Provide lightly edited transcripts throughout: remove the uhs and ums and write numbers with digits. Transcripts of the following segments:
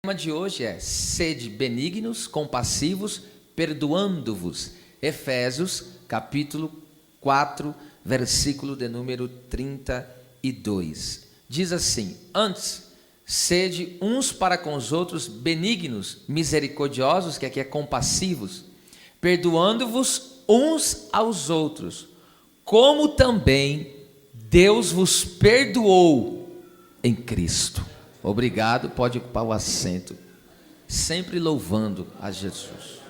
O tema de hoje é: sede benignos, compassivos, perdoando-vos. Efésios, capítulo 4, versículo de número 32. Diz assim: antes, sede uns para com os outros benignos, misericordiosos, que aqui é compassivos, perdoando-vos uns aos outros, como também Deus vos perdoou em Cristo. Obrigado, pode ocupar o assento, sempre louvando a Jesus.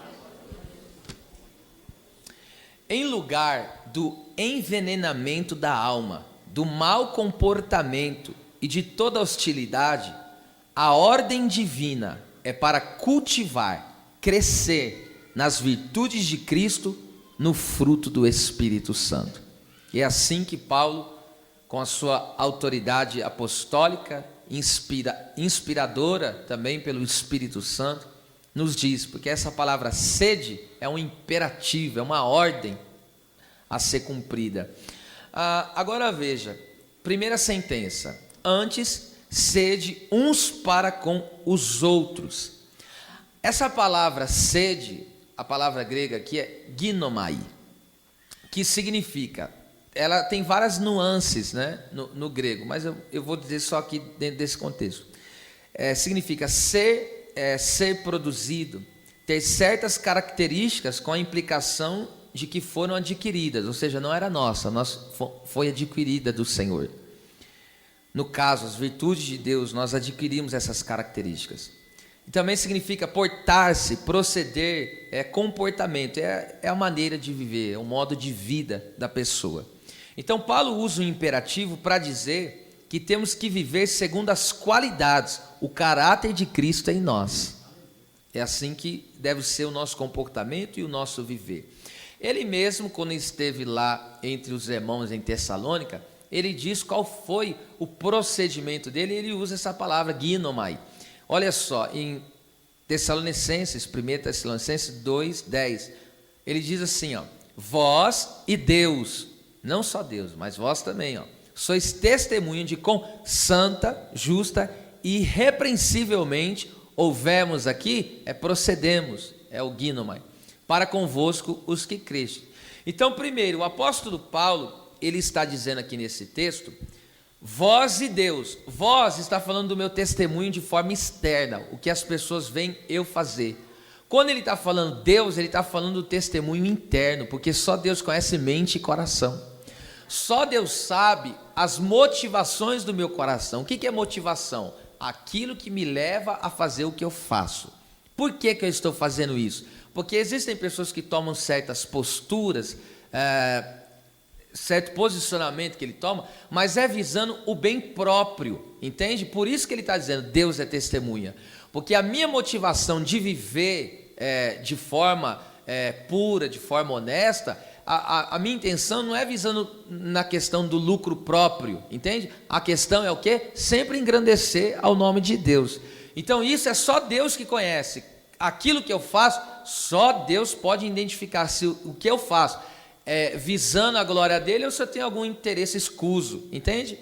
Em lugar do envenenamento da alma, do mau comportamento e de toda hostilidade, a ordem divina é para cultivar, crescer nas virtudes de Cristo, no fruto do Espírito Santo. E é assim que Paulo, com a sua autoridade apostólica, inspiradora também pelo Espírito Santo, nos diz, porque essa palavra sede é um imperativo, é uma ordem a ser cumprida. Agora veja, primeira sentença: antes, sede uns para com os outros. Essa palavra sede, a palavra grega aqui é ginomai, que significa, ela tem várias nuances, né, no grego, mas eu vou dizer só aqui dentro desse contexto. Significa ser produzido, ter certas características com a implicação de que foram adquiridas, ou seja, não era nossa, foi adquirida do Senhor. No caso, as virtudes de Deus, nós adquirimos essas características. E também significa portar-se, proceder, comportamento, é a maneira de viver, é o modo de vida da pessoa. Então Paulo usa o imperativo para dizer que temos que viver segundo as qualidades, o caráter de Cristo em nós. É assim que deve ser o nosso comportamento e o nosso viver. Ele mesmo, quando esteve lá entre os irmãos em Tessalônica, ele diz qual foi o procedimento dele, ele usa essa palavra ginomai. Olha só, em Tessalonicenses, 1 Tessalonicenses 2:10, ele diz assim, vós e Deus, não só Deus, mas vós também, sois testemunho de com santa, justa e irrepreensivelmente houvemos aqui, procedemos, é o ginomai, para convosco os que creste. Então, primeiro, o apóstolo Paulo, ele está dizendo aqui nesse texto, vós e Deus. Vós está falando do meu testemunho de forma externa, o que as pessoas veem eu fazer. Quando ele está falando Deus, ele está falando do testemunho interno, porque só Deus conhece mente e coração. Só Deus sabe as motivações do meu coração. O que é motivação? Aquilo que me leva a fazer o que eu faço. Por que eu estou fazendo isso? Porque existem pessoas que tomam certas posturas, certo posicionamento que ele toma, mas visando o bem próprio, entende? Por isso que ele está dizendo, Deus é testemunha, porque a minha motivação de viver de forma pura, de forma honesta, a minha intenção não é visando na questão do lucro próprio, entende? A questão é o quê? Sempre engrandecer ao nome de Deus. Então isso é só Deus que conhece. Aquilo que eu faço, só Deus pode identificar se o que eu faço visando a glória dele ou se eu tenho algum interesse escuso, entende?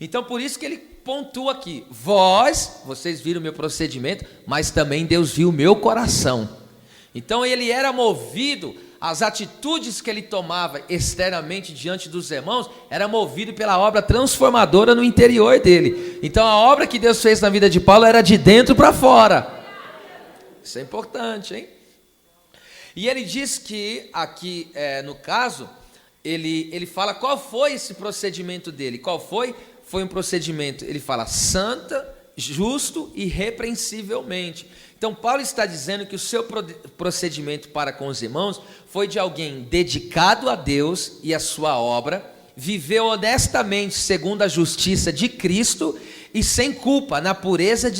Então por isso que ele pontua aqui, vocês viram o meu procedimento, mas também Deus viu o meu coração. Então ele era movido, as atitudes que ele tomava externamente diante dos irmãos, era movido pela obra transformadora no interior dele. Então a obra que Deus fez na vida de Paulo era de dentro para fora. Isso é importante, hein? E ele diz que aqui, no caso, ele fala qual foi esse procedimento dele. Qual foi? Foi um procedimento, ele fala, santa, justo e irrepreensivelmente. Então Paulo está dizendo que o seu procedimento para com os irmãos foi de alguém dedicado a Deus e a sua obra, viveu honestamente segundo a justiça de Cristo e sem culpa, na pureza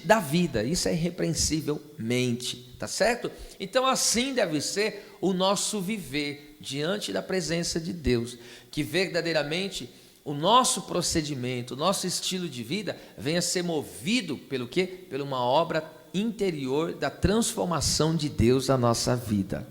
da vida. Isso é irrepreensivelmente, tá certo? Então assim deve ser o nosso viver diante da presença de Deus, que verdadeiramente o nosso procedimento, o nosso estilo de vida venha a ser movido pelo quê? Por uma obra interior da transformação de Deus na nossa vida.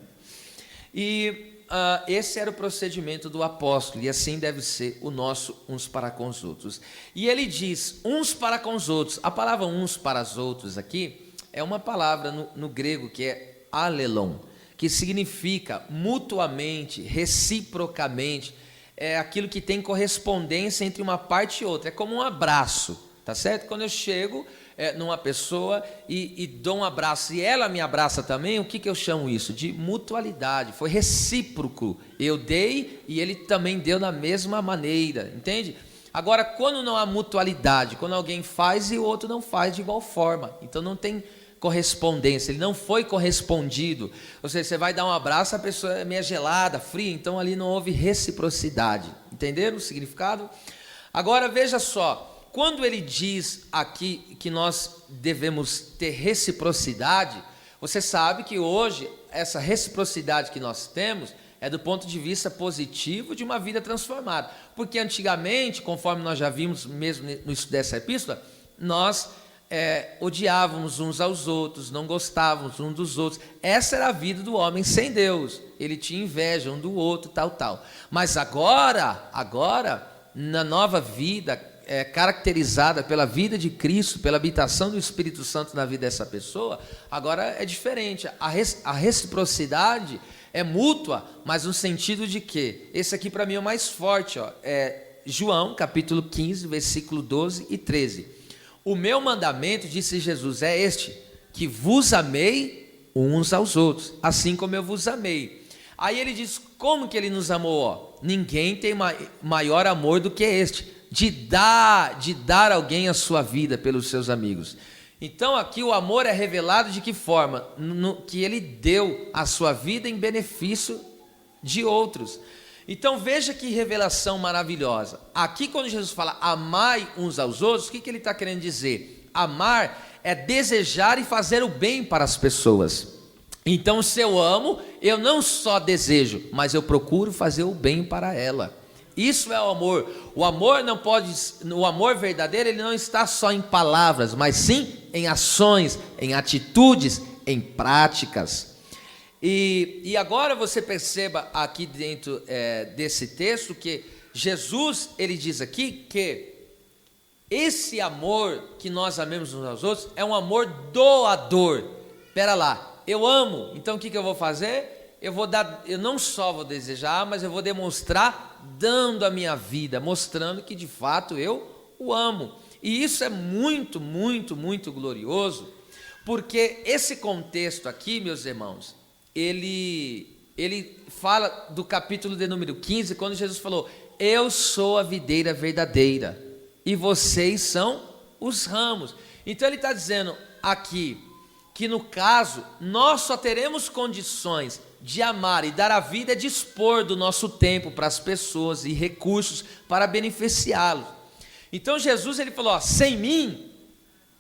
E esse era o procedimento do apóstolo, e assim deve ser o nosso uns para com os outros. E ele diz, uns para com os outros. A palavra uns para os outros aqui é uma palavra no grego que é alelon, que significa mutuamente, reciprocamente, é aquilo que tem correspondência entre uma parte e outra, é como um abraço, tá certo? Quando eu chego numa pessoa e dou um abraço e ela me abraça também, o que eu chamo isso? De mutualidade, foi recíproco, eu dei e ele também deu da mesma maneira, entende? Agora, quando não há mutualidade, quando alguém faz e o outro não faz de igual forma, então não tem correspondência, ele não foi correspondido, ou seja, você vai dar um abraço, a pessoa é meio gelada, fria, então ali não houve reciprocidade, entenderam o significado? Agora veja só, quando ele diz aqui que nós devemos ter reciprocidade, você sabe que hoje essa reciprocidade que nós temos é do ponto de vista positivo de uma vida transformada, porque antigamente, conforme nós já vimos mesmo no estudo dessa epístola, nós odiávamos uns aos outros, não gostávamos uns dos outros. Essa era a vida do homem sem Deus. Ele tinha inveja um do outro, tal. Mas agora, na nova vida, caracterizada pela vida de Cristo, pela habitação do Espírito Santo na vida dessa pessoa, agora é diferente. A reciprocidade é mútua, mas no sentido de que, esse aqui para mim é o mais forte, João, capítulo 15, versículo 12 e 13. O meu mandamento, disse Jesus, é este, que vos amei uns aos outros, assim como eu vos amei. Aí ele diz, como que ele nos amou? Ninguém tem maior amor do que este, de dar alguém a sua vida pelos seus amigos. Então aqui o amor é revelado de que forma? Que ele deu a sua vida em benefício de outros. Então veja que revelação maravilhosa. Aqui quando Jesus fala amai uns aos outros, o que ele está querendo dizer? Amar é desejar e fazer o bem para as pessoas. Então se eu amo, eu não só desejo, mas eu procuro fazer o bem para ela. Isso é o amor. O amor verdadeiro, ele não está só em palavras, mas sim em ações, em atitudes, em práticas. E agora você perceba aqui dentro desse texto que Jesus, ele diz aqui que esse amor que nós amemos uns aos outros é um amor doador. Espera lá, eu amo, então o que eu vou fazer? Eu não só vou desejar, mas eu vou demonstrar dando a minha vida, mostrando que de fato eu o amo. E isso é muito, muito, muito glorioso, porque esse contexto aqui, meus irmãos, ele fala do capítulo de número 15, quando Jesus falou, eu sou a videira verdadeira, e vocês são os ramos. Então ele está dizendo aqui, que no caso, nós só teremos condições de amar e dar a vida, é dispor do nosso tempo para as pessoas e recursos para beneficiá-los. Então Jesus, ele falou, sem mim,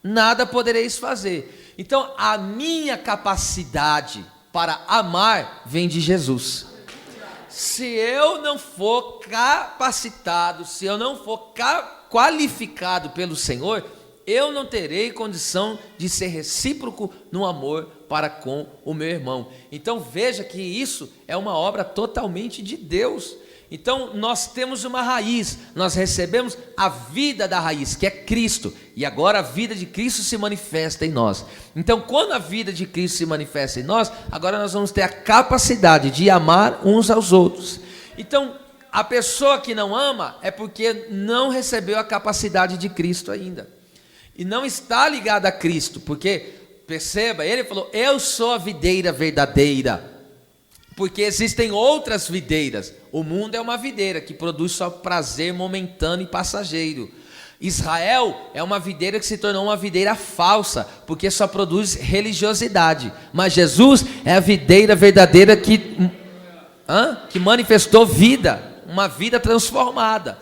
nada podereis fazer. Então a minha capacidade para amar vem de Jesus. Se eu não for capacitado, se eu não for qualificado pelo Senhor, eu não terei condição de ser recíproco no amor para com o meu irmão. Então veja que isso é uma obra totalmente de Deus. Então nós temos uma raiz, nós recebemos a vida da raiz, que é Cristo, e agora a vida de Cristo se manifesta em nós. Então quando a vida de Cristo se manifesta em nós, agora nós vamos ter a capacidade de amar uns aos outros. Então a pessoa que não ama é porque não recebeu a capacidade de Cristo ainda, e não está ligada a Cristo, porque perceba, ele falou, eu sou a videira verdadeira, porque existem outras videiras. O mundo é uma videira que produz só prazer momentâneo e passageiro. Israel é uma videira que se tornou uma videira falsa, porque só produz religiosidade. Mas Jesus é a videira verdadeira que manifestou vida, uma vida transformada.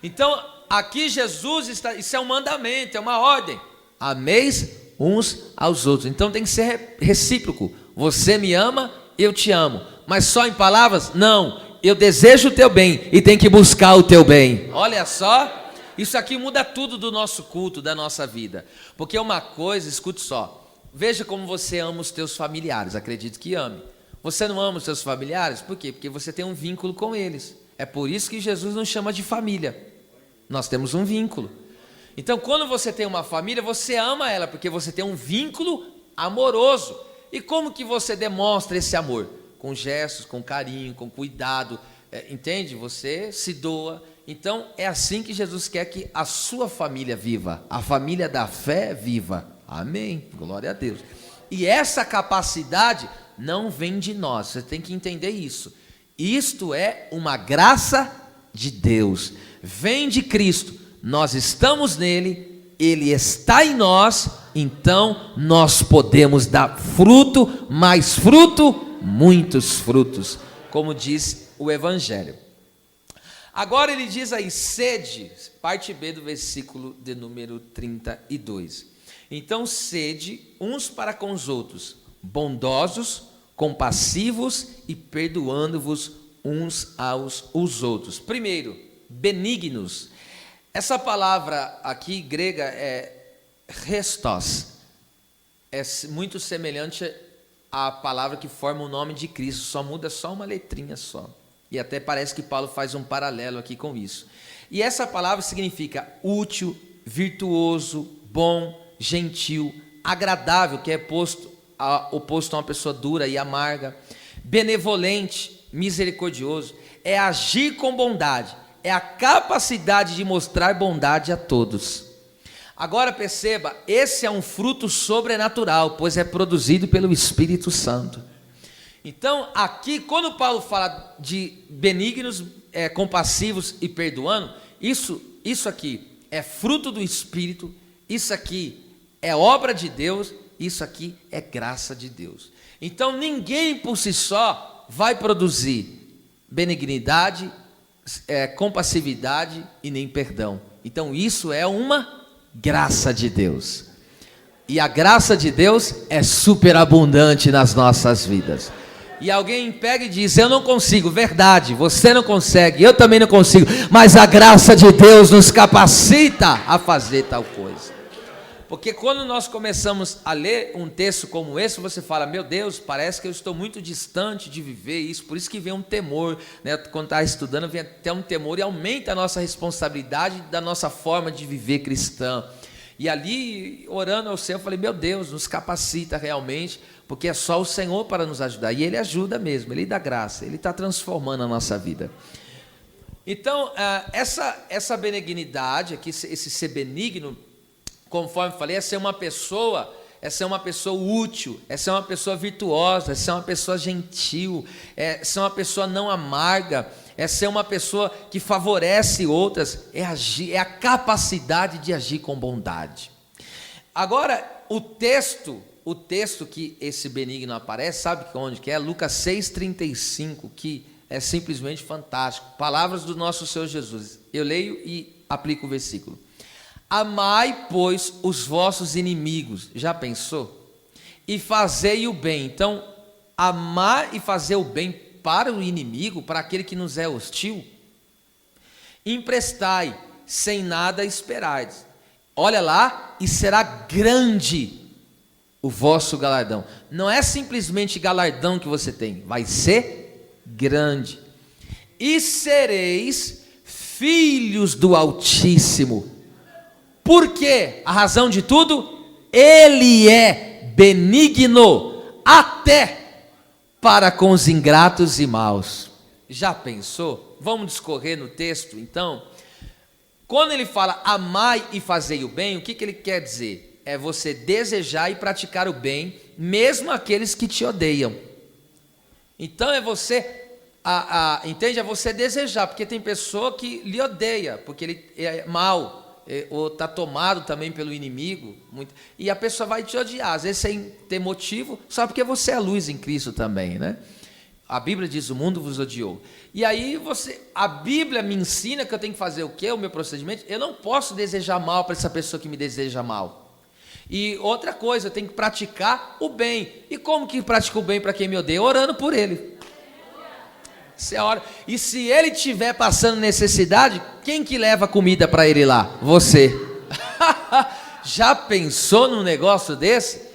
Então aqui Jesus está, isso é um mandamento, é uma ordem, ameis uns aos outros. Então tem que ser recíproco, você me ama, eu te amo, mas só em palavras? Não, eu desejo o teu bem e tem que buscar o teu bem. Olha só, isso aqui muda tudo do nosso culto, da nossa vida, porque uma coisa, escute só, veja como você ama os teus familiares, acredito que ame. Você não ama os seus familiares? Por quê? Porque você tem um vínculo com eles. É por isso que Jesus nos chama de família. Nós temos um vínculo. Então, quando você tem uma família, você ama ela, porque você tem um vínculo amoroso. E como que você demonstra esse amor? Com gestos, com carinho, com cuidado, entende? Você se doa. Então, é assim que Jesus quer que a sua família viva, a família da fé viva. Amém, glória a Deus. E essa capacidade não vem de nós, você tem que entender isso. Isto é uma graça de Deus, vem de Cristo, nós estamos nele, ele está em nós, então nós podemos dar fruto, mais fruto, muitos frutos, como diz o Evangelho. Agora ele diz aí, sede, parte B do versículo de número 32. Então, sede uns para com os outros, bondosos, compassivos e perdoando-vos uns aos outros. Primeiro, benignos. Essa palavra aqui grega é restos. É muito semelhante à palavra que forma o nome de Cristo, só muda só uma letrinha só. E até parece que Paulo faz um paralelo aqui com isso. E essa palavra significa útil, virtuoso, bom, gentil, agradável, que é oposto a uma pessoa dura e amarga, benevolente, misericordioso, é agir com bondade, é a capacidade de mostrar bondade a todos. Agora perceba, esse é um fruto sobrenatural, pois é produzido pelo Espírito Santo. Então, aqui, quando Paulo fala de benignos, compassivos e perdoando, isso aqui é fruto do Espírito, isso aqui é obra de Deus, isso aqui é graça de Deus. Então, ninguém por si só vai produzir benignidade, compassividade e nem perdão. Então, isso é uma graça de Deus. E a graça de Deus é superabundante nas nossas vidas. E alguém pega e diz, eu não consigo, verdade, você não consegue, eu também não consigo, mas a graça de Deus nos capacita a fazer tal coisa. Porque quando nós começamos a ler um texto como esse, você fala, meu Deus, parece que eu estou muito distante de viver isso, por isso que vem um temor, né? Quando está estudando, vem até um temor e aumenta a nossa responsabilidade da nossa forma de viver cristã. E ali, orando ao Senhor, eu falei, meu Deus, nos capacita realmente, porque é só o Senhor para nos ajudar, e Ele ajuda mesmo, Ele dá graça, Ele está transformando a nossa vida. Então, essa benignidade, aqui, esse ser benigno, conforme falei, é ser uma pessoa útil, é ser uma pessoa virtuosa, é ser uma pessoa gentil, é ser uma pessoa não amarga, é ser uma pessoa que favorece outras, é a capacidade de agir com bondade. Agora, o texto que esse benigno aparece, sabe onde que é? Lucas 6,35, que é simplesmente fantástico. Palavras do nosso Senhor Jesus. Eu leio e aplico o versículo. Amai, pois, os vossos inimigos. Já pensou? E fazei o bem. Então, amar e fazer o bem para o inimigo, para aquele que nos é hostil. Emprestai, sem nada esperardes. Olha lá, e será grande o vosso galardão. Não é simplesmente galardão que você tem, vai ser grande. E sereis filhos do Altíssimo. Por quê? A razão de tudo? Ele é benigno até para com os ingratos e maus. Já pensou? Vamos discorrer no texto, então. Quando ele fala amai e fazei o bem, o que ele quer dizer? É você desejar e praticar o bem, mesmo aqueles que te odeiam. Então é você, entende? É você desejar, porque tem pessoa que lhe odeia, porque ele é mau, ou está tomado também pelo inimigo, e a pessoa vai te odiar, às vezes sem ter motivo, só porque você é luz em Cristo também, né? A Bíblia diz, o mundo vos odiou. E aí a Bíblia me ensina que eu tenho que fazer o quê? O meu procedimento? Eu não posso desejar mal para essa pessoa que me deseja mal. E outra coisa, eu tenho que praticar o bem. E como que pratico o bem para quem me odeia? Orando por ele. Você ora. E se ele estiver passando necessidade, quem que leva comida para ele lá? Você. Já pensou num negócio desse?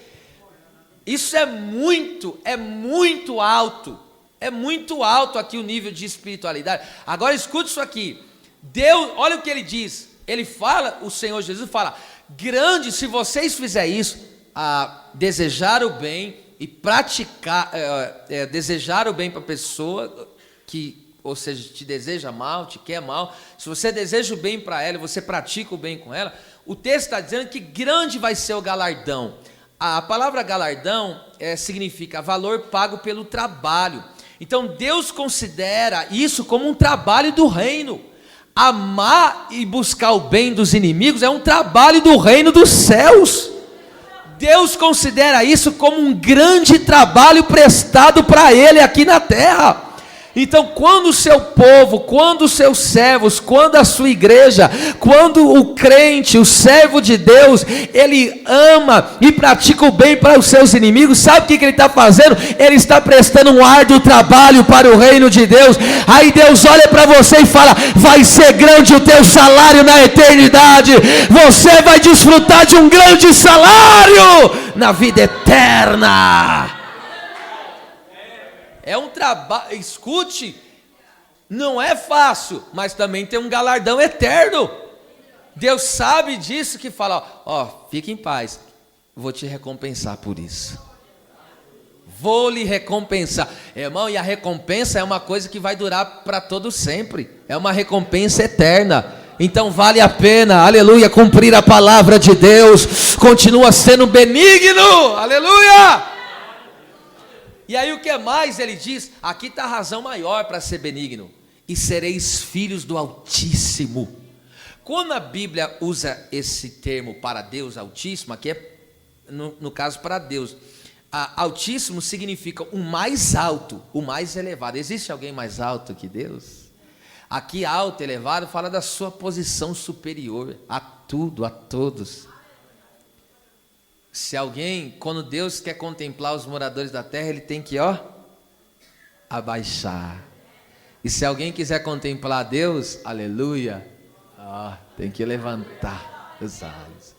Isso é muito alto. É muito alto aqui o nível de espiritualidade. Agora escute isso aqui. Deus, olha o que ele diz. Ele fala, o Senhor Jesus fala: grande, se vocês fizerem isso, desejar o bem e praticar, desejar o bem para a pessoa que, ou seja, te deseja mal, te quer mal. Se você deseja o bem para ela e você pratica o bem com ela, o texto está dizendo que grande vai ser o galardão. A palavra galardão significa valor pago pelo trabalho. Então Deus considera isso como um trabalho do reino. Amar e buscar o bem dos inimigos é um trabalho do reino dos céus. Deus considera isso como um grande trabalho prestado para Ele aqui na terra. Então, quando o seu povo, quando os seus servos, quando a sua igreja, quando o crente, o servo de Deus, ele ama e pratica o bem para os seus inimigos, sabe o que ele está fazendo? Ele está prestando um árduo trabalho para o reino de Deus. Aí Deus olha para você e fala: vai ser grande o teu salário na eternidade, você vai desfrutar de um grande salário na vida eterna. É um trabalho, escute, não é fácil, mas também tem um galardão eterno. Deus sabe disso, que fala: ó, fique em paz, vou te recompensar por isso. Vou lhe recompensar. Irmão, e a recompensa é uma coisa que vai durar para todo sempre. É uma recompensa eterna. Então vale a pena, aleluia, cumprir a palavra de Deus. Continua sendo benigno, aleluia. E aí o que mais ele diz? Aqui está a razão maior para ser benigno: e sereis filhos do Altíssimo. Quando a Bíblia usa esse termo para Deus Altíssimo, aqui é no caso para Deus, Altíssimo significa o mais alto, o mais elevado. Existe alguém mais alto que Deus? Aqui alto, elevado, fala da sua posição superior a tudo, a todos. Se alguém, quando Deus quer contemplar os moradores da terra, ele tem que, abaixar. E se alguém quiser contemplar Deus, aleluia, tem que levantar os olhos.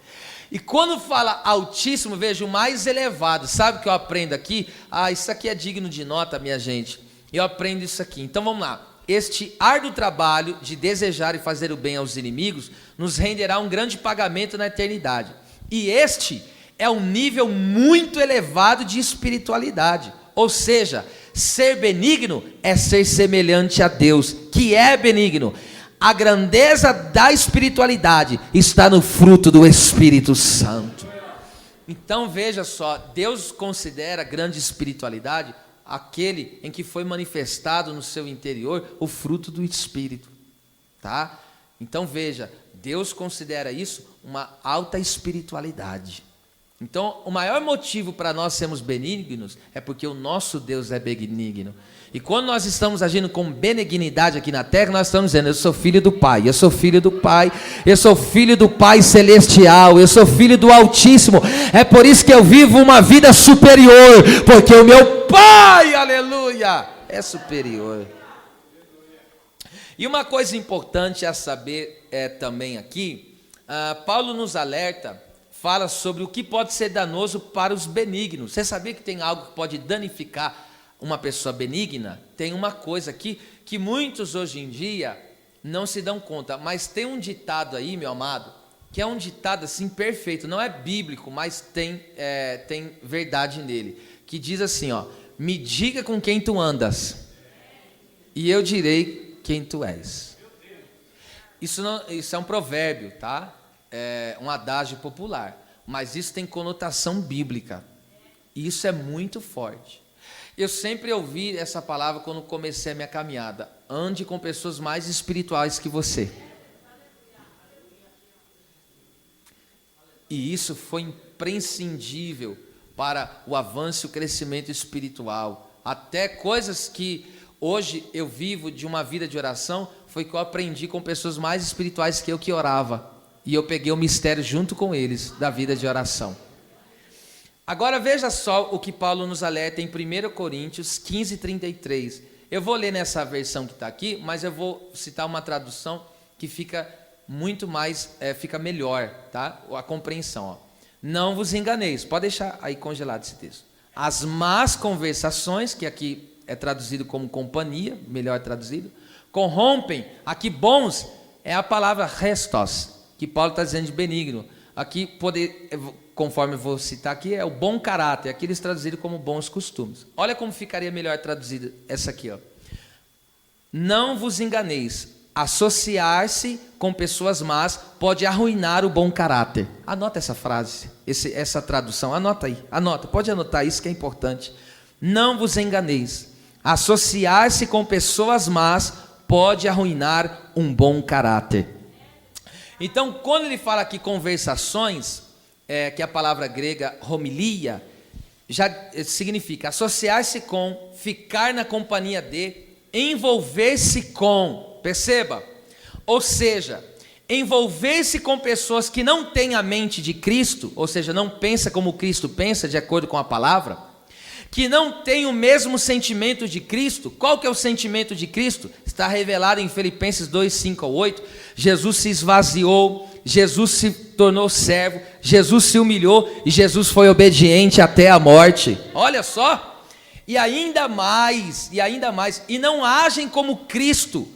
E quando fala Altíssimo, veja, o mais elevado. Sabe o que eu aprendo aqui? Isso aqui é digno de nota, minha gente. Eu aprendo isso aqui. Então vamos lá. Este árduo trabalho de desejar e fazer o bem aos inimigos nos renderá um grande pagamento na eternidade. E este é um nível muito elevado de espiritualidade. Ou seja, ser benigno é ser semelhante a Deus, que é benigno. A grandeza da espiritualidade está no fruto do Espírito Santo. Então veja só, Deus considera grande espiritualidade aquele em que foi manifestado no seu interior o fruto do Espírito, tá? Então veja, Deus considera isso uma alta espiritualidade. Então, o maior motivo para nós sermos benignos é porque o nosso Deus é benigno. E quando nós estamos agindo com benignidade aqui na terra, nós estamos dizendo: eu sou filho do Pai, eu sou filho do Pai, eu sou filho do Pai Celestial, eu sou filho do Altíssimo. É por isso que eu vivo uma vida superior, porque o meu Pai, aleluia, é superior. E uma coisa importante a saber também aqui, Paulo nos alerta, fala sobre o que pode ser danoso para os benignos. Você sabia que tem algo que pode danificar uma pessoa benigna? Tem uma coisa aqui que muitos hoje em dia não se dão conta, mas tem um ditado aí, meu amado, que é um ditado assim perfeito, não é bíblico, mas tem verdade nele, que diz assim, me diga com quem tu andas, e eu direi quem tu és. Isso é um provérbio, tá? É um adágio popular, mas isso tem conotação bíblica, e isso é muito forte. Eu sempre ouvi essa palavra quando comecei a minha caminhada: ande com pessoas mais espirituais que você. E isso foi imprescindível para o avanço e o crescimento espiritual. Até coisas que hoje eu vivo de uma vida de oração, foi que eu aprendi com pessoas mais espirituais que eu, que orava. E eu peguei o mistério junto com eles da vida de oração. Agora veja só o que Paulo nos alerta em 1 Coríntios 15:33. Eu vou ler nessa versão que está aqui, mas eu vou citar uma tradução que fica muito mais, fica melhor, tá? A compreensão. Não vos enganeis, pode deixar aí congelado esse texto. As más conversações, que aqui é traduzido como companhia, melhor é traduzido, corrompem. Aqui bons é a palavra restos, que Paulo está dizendo de benigno. Aqui, conforme eu vou citar aqui, é o bom caráter. Aqui eles traduziram como bons costumes. Olha como ficaria melhor traduzida essa aqui, ó. Não vos enganeis, associar-se com pessoas más pode arruinar o bom caráter. Anota essa frase, essa tradução, anota aí, pode anotar isso que é importante. Não vos enganeis, associar-se com pessoas más pode arruinar um bom caráter. Então, quando ele fala aqui conversações, que é a palavra grega homilia, já significa associar-se com, ficar na companhia de, envolver-se com, perceba? Ou seja, envolver-se com pessoas que não têm a mente de Cristo, ou seja, não pensa como Cristo pensa, de acordo com a palavra, que não tem o mesmo sentimento de Cristo. Qual que é o sentimento de Cristo? Está revelado em Filipenses 2, 5 ao 8. Jesus se esvaziou, Jesus se tornou servo, Jesus se humilhou e Jesus foi obediente até a morte. Olha só, e ainda mais, e não agem como Cristo.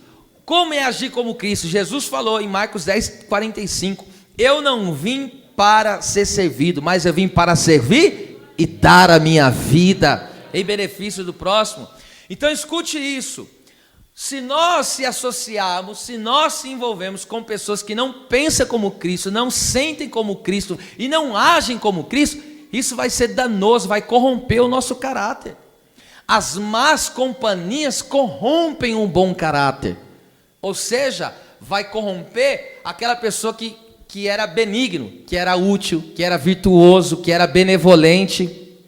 Como é agir como Cristo? Jesus falou em Marcos 10, 45, eu não vim para ser servido, mas eu vim para servir e dar a minha vida em benefício do próximo. Então escute isso, se nós se associarmos, se nós se envolvemos com pessoas que não pensam como Cristo, não sentem como Cristo e não agem como Cristo, isso vai ser danoso, vai corromper o nosso caráter. As más companhias corrompem um bom caráter, ou seja, vai corromper aquela pessoa que era benigno, que era útil, que era virtuoso, que era benevolente.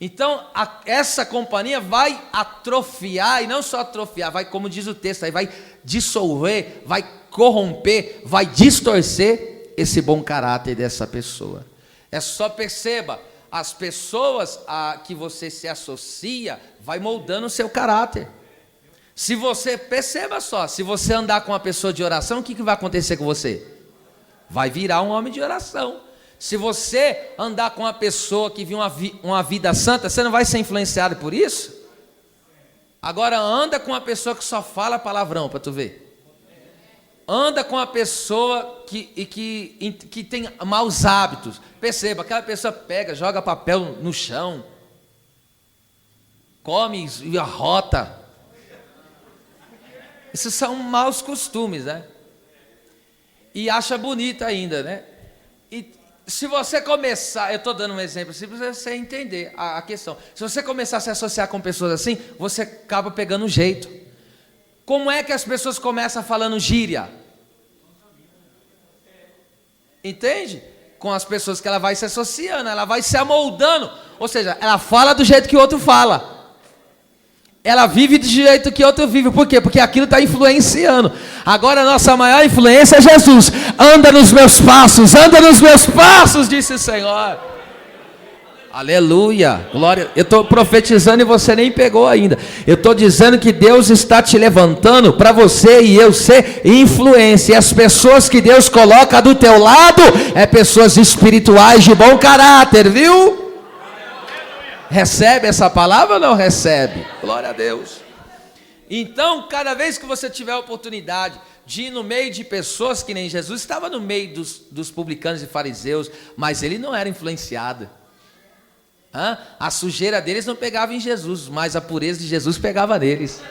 Então, essa companhia vai atrofiar, e não só atrofiar, vai, como diz o texto aí, vai dissolver, vai corromper, vai distorcer esse bom caráter dessa pessoa. É só perceba, as pessoas a que você se associa, vai moldando o seu caráter. Se você, perceba só, se você andar com uma pessoa de oração, o que vai acontecer com você? Vai virar um homem de oração. Se você andar com uma pessoa que vive uma vida santa, você não vai ser influenciado por isso? Agora anda com uma pessoa que só fala palavrão, para tu ver. Anda com uma pessoa que tem maus hábitos. Perceba, aquela pessoa pega, joga papel no chão, come e arrota. Esses são maus costumes, né? E acha bonita ainda, né? E se você começar, eu estou dando um exemplo assim para você entender a questão. Se você começar a se associar com pessoas assim, você acaba pegando o jeito. Como é que as pessoas começam falando gíria? Entende? Com as pessoas que ela vai se associando, ela vai se amoldando. Ou seja, ela fala do jeito que o outro fala. Ela vive do jeito que outro vive. Por quê? Porque aquilo está influenciando. Agora a nossa maior influência é Jesus. Anda nos meus passos, disse o Senhor. Aleluia, glória. Eu estou profetizando e você nem pegou ainda. Eu estou dizendo que Deus está te levantando para você e eu ser influência. E as pessoas que Deus coloca do teu lado é pessoas espirituais de bom caráter, viu? Recebe essa palavra ou não recebe? Glória a Deus. Então, cada vez que você tiver a oportunidade de ir no meio de pessoas que nem Jesus, estava no meio dos publicanos e fariseus, mas ele não era influenciado. A sujeira deles não pegava em Jesus, mas a pureza de Jesus pegava neles.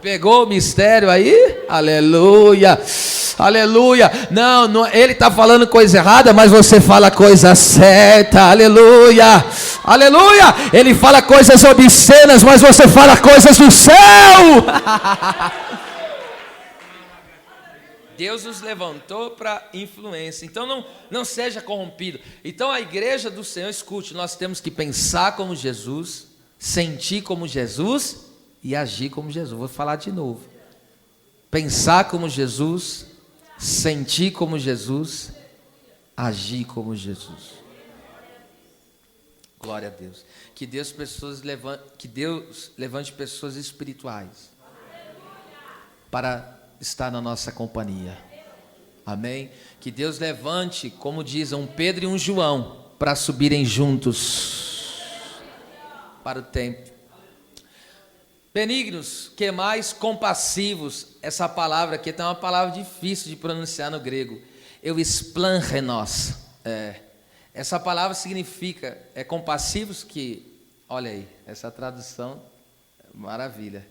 Pegou o mistério aí? Aleluia, aleluia. Não, ele está falando coisa errada, mas você fala coisa certa. Aleluia, aleluia. Ele fala coisas obscenas, mas você fala coisas do céu. Deus nos levantou para influência. Então não seja corrompido. Então a igreja do Senhor, escute, nós temos que pensar como Jesus, sentir como Jesus e agir como Jesus. Vou falar de novo. Pensar como Jesus, sentir como Jesus, agir como Jesus. Glória a Deus. Que Deus levante pessoas espirituais para estar na nossa companhia. Amém? Que Deus levante, como dizem, um Pedro e um João para subirem juntos para o tempo. Benignos, que mais? Compassivos. Essa palavra aqui é uma palavra difícil de pronunciar no grego. Eusplanchenos. Essa palavra significa, compassivos, que, olha aí, essa tradução, maravilha.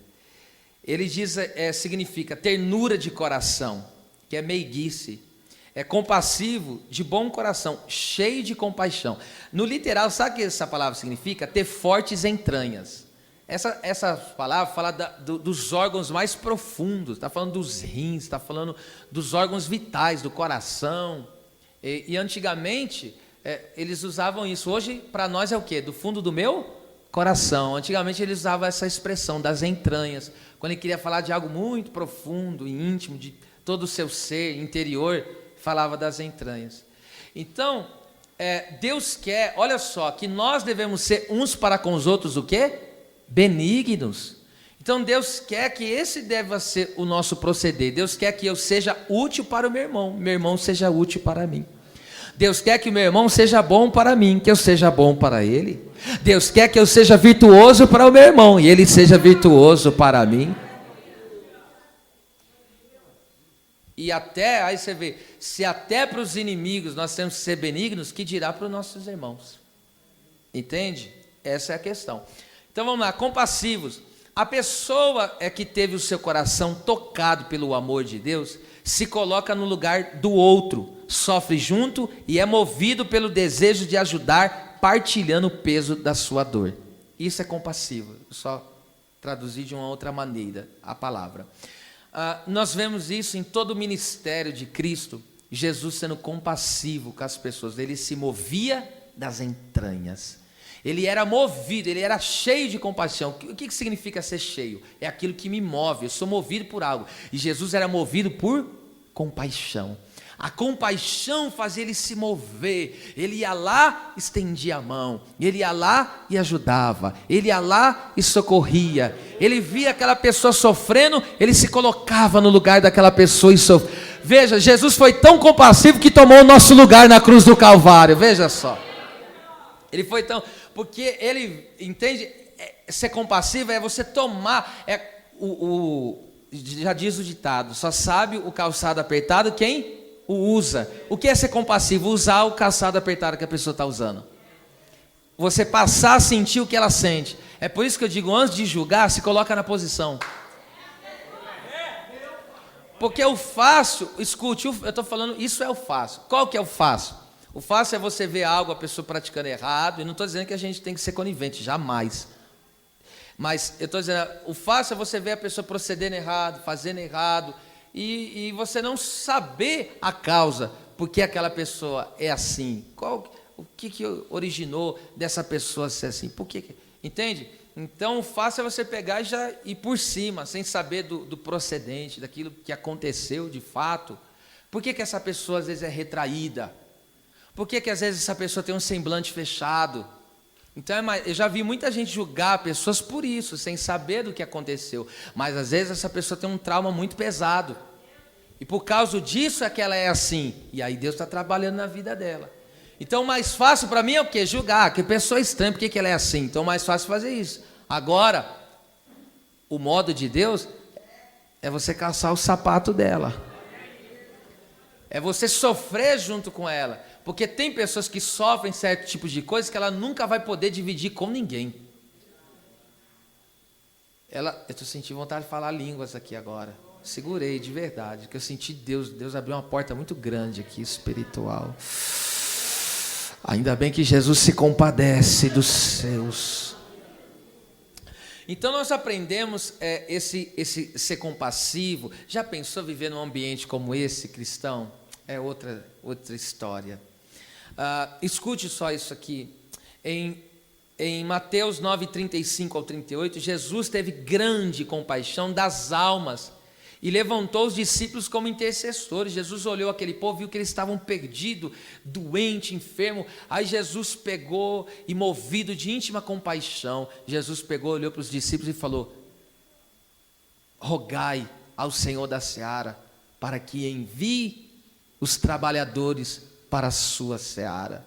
Ele diz, significa ternura de coração, que é meiguice. É compassivo, de bom coração, cheio de compaixão. No literal, sabe o que essa palavra significa? Ter fortes entranhas. Essa palavra fala dos órgãos mais profundos, está falando dos rins, está falando dos órgãos vitais, do coração. E antigamente, eles usavam isso. Hoje, para nós é o quê? Do fundo do meu coração. Antigamente, eles usavam essa expressão das entranhas. Quando ele queria falar de algo muito profundo e íntimo, de todo o seu ser interior, falava das entranhas. Então, Deus quer, olha só, que nós devemos ser uns para com os outros o quê? Benignos. Então Deus quer que esse deva ser o nosso proceder. Deus quer que eu seja útil para o meu irmão seja útil para mim. Deus quer que o meu irmão seja bom para mim, que eu seja bom para ele. Deus quer que eu seja virtuoso para o meu irmão e ele seja virtuoso para mim. E até, aí você vê, se até para os inimigos nós temos que ser benignos, que dirá para os nossos irmãos? Entende? Essa é a questão. Então vamos lá, compassivos. A pessoa que teve o seu coração tocado pelo amor de Deus, se coloca no lugar do outro, sofre junto e é movido pelo desejo de ajudar, partilhando o peso da sua dor. Isso é compassivo. Só traduzir de uma outra maneira a palavra. Nós vemos isso em todo o ministério de Cristo, Jesus sendo compassivo com as pessoas. Ele se movia das entranhas. Ele era movido, ele era cheio de compaixão. O que significa ser cheio? É aquilo que me move, eu sou movido por algo. E Jesus era movido por compaixão. A compaixão fazia ele se mover. Ele ia lá, estendia a mão. Ele ia lá e ajudava. Ele ia lá e socorria. Ele via aquela pessoa sofrendo, ele se colocava no lugar daquela pessoa e sofria. Veja, Jesus foi tão compassivo que tomou o nosso lugar na cruz do Calvário. Veja só. Ele foi tão... Porque ele, entende, ser compassivo é você tomar, já diz o ditado, só sabe o calçado apertado quem o usa. O que é ser compassivo? Usar o calçado apertado que a pessoa está usando. Você passar a sentir o que ela sente. É por isso que eu digo, antes de julgar, se coloca na posição. Porque o fácil, escute, eu estou falando, isso é o fácil. Qual que é o fácil? O fácil é você ver algo, a pessoa praticando errado, e não estou dizendo que a gente tem que ser conivente, jamais. Mas eu estou dizendo, o fácil é você ver a pessoa procedendo errado, fazendo errado, e você não saber a causa, por que aquela pessoa é assim. O que originou dessa pessoa ser assim? Por que? Entende? Então o fácil é você pegar e já ir por cima, sem saber do procedente, daquilo que aconteceu de fato. Por que essa pessoa às vezes é retraída? Por que às vezes essa pessoa tem um semblante fechado? Então, eu já vi muita gente julgar pessoas por isso, sem saber do que aconteceu. Mas às vezes essa pessoa tem um trauma muito pesado. E por causa disso é que ela é assim. E aí Deus está trabalhando na vida dela. Então o mais fácil para mim é o quê? Julgar. Que pessoa estranha, por que ela é assim? Então o mais fácil é fazer isso. Agora, o modo de Deus é você calçar o sapato dela. É você sofrer junto com ela. Porque tem pessoas que sofrem certo tipo de coisa que ela nunca vai poder dividir com ninguém. Eu estou sentindo vontade de falar línguas aqui agora. Segurei de verdade, que eu senti Deus abriu uma porta muito grande aqui, espiritual. Ainda bem que Jesus se compadece dos seus. Então nós aprendemos esse ser compassivo. Já pensou viver num ambiente como esse, cristão? É outra história. Escute só isso aqui. Em Mateus 9, 35 ao 38, Jesus teve grande compaixão das almas e levantou os discípulos como intercessores. Jesus olhou aquele povo, viu que eles estavam perdidos, doentes, enfermos. Aí Jesus pegou e, movido de íntima compaixão, Jesus pegou, olhou para os discípulos e falou: rogai ao Senhor da seara para que envie os trabalhadores para a sua seara.